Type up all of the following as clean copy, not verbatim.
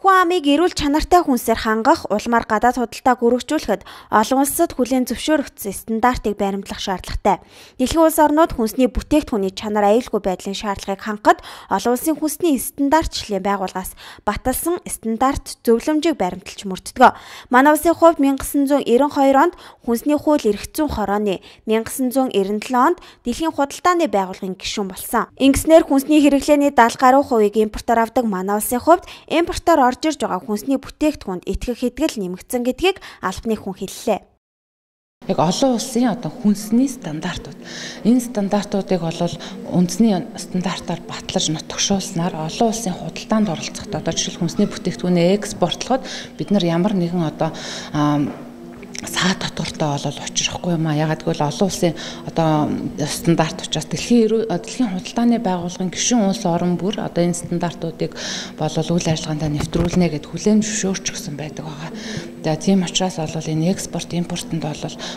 Хүн амыг эрүүл чанартай хүнсээр хангах, улмаар гадаад худалдааг өргөжүүлэхэд олон улсад хүлээн зөвшөөрөгдсөн стандартыг баримтлах шаардлагатай. Дэлхийн улс орнууд хүнсний бүтээгдэхүүний чанар аюулгүй байдлын шаардлагыг хангахад олон улсын хүнсний стандартчлалын байгууллагаас баталсан стандарт зөвлөмжийг баримталж мөрддөг. Манай улсын хувьд 1992 онд хүнсний хууль эрх зүйн хорооны, 1997 онд Дэлхийн худалдааны байгууллагын гишүүн болсон. Ингэснээр хүнсний хэрэглээний 70 гаруй хувийг импортоор авдаг манай улсын хувьд импортоор орж ирж байгаа хүнсний бүтээгдэхүүнд итгэх хэдгэл нэмэгдсэн гэдгийг албаны хүн хэллээ. Яг олон улсын хүнсний стандартууд. Энэ стандартуудыг бол үндэсний стандартаар батлаж нутагшуулснаар олон улсын худалдаанд оролцоход жишээл хүнсний бүтээгдэхүүнээ экспортлоход бид нар ямар нэгэн саа татвартай учрахгүй юм аа. Ягаад гэвэл олон улсын стандарт учраас дэлхийн худалдааны байгууллагын гишүүн улс орон бүр энэ стандартуудыг үйл ажиллагаанд нэвтрүүлнэ гэд хүлээн зөвшөөрчихсөн байдаг байгаа. Тэгээ тийм учраас энэ экспорт импортод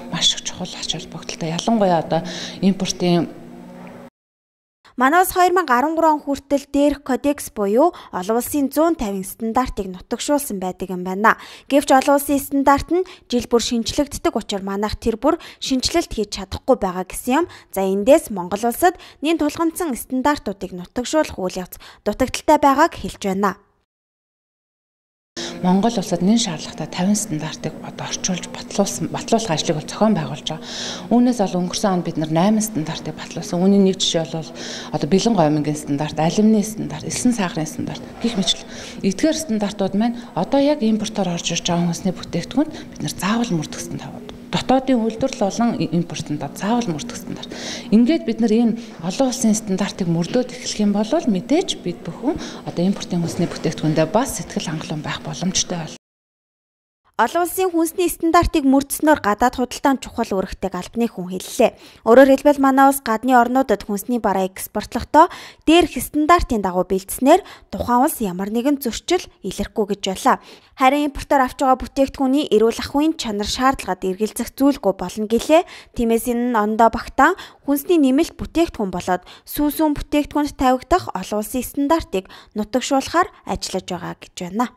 маш их чухал ач холбогдолтой. Ялангуяа импортын Манай улс 2013 он хүртэл дээрх кодекс буюу олон улсын 150 стандартыг нутагшуулсан байдаг юм байна. Гэвч олон улсын стандарт нь жил бүр шинжлэгддэг учраас манайх тэр бүр шинжилэлт хийж чадахгүй байгаа гэсэн юм. За эндээс Монгол улсад нийт тулгамдсан стандартуудыг нутагшуулах үйл явц дутагдaltaй байгааг хэлж байна. Монгол улсад нэн шаардлагатай 50 стандартыг орчуулж батлуулах ажлыг зохион байгуулж байгаа. Үүнээс өнгөрсөн онд бид 8 стандартыг батлуулсан. Үүний нэг жишээ бол бэлэн гомингийн стандарт, алюмины стандарт, элсэн сахарын стандарт гэх мэт эдгээр стандартууд маань яг импортоор орж ирж байгаа хүнсний бүтээгдэхүүнд бид заавал мөрдөгсөн тавууд. Дотоодын үйлдвэрлэл болон импортод заавал мөрдөх стандарт. Ингээд бид энэ олон улсын стандартыг мөрдөөд эхлэх юм бол мэдээж бид бүхэн импортын хүнсний бүтээгдэхүүндээ бас сэтгэл хангалуун байх боломжтой байна. Олон улсын хүнсний стандартыг мөрдснөөр гадаад худалдаанд чухал үүрэгтэйг албаны хүн хэллээ. Өөрөөр хэлбэл манай улс гадны орнуудад хүнсний бараа экспортлохдоо дээрх стандартын дагуу бэлдснээр тухайн улс ямар нэгэн зөрчил илэрхгүй гэж байлаа. Харин импортоор авч байгаа бүтээгдэхүүний эрүүл ахуйн чанар шаардлагад эргэлзэх зүйлгүй болно гэлээ. Тиймээс энэ нь ондоо багтаан хүнсний нэмэлт бүтээгдэхүүн болоод сүүсүүн бүтээгдэхүүнд тавигдах олон улсын стандартыг нутагшуулахаар ажиллаж байгаа гэж байна.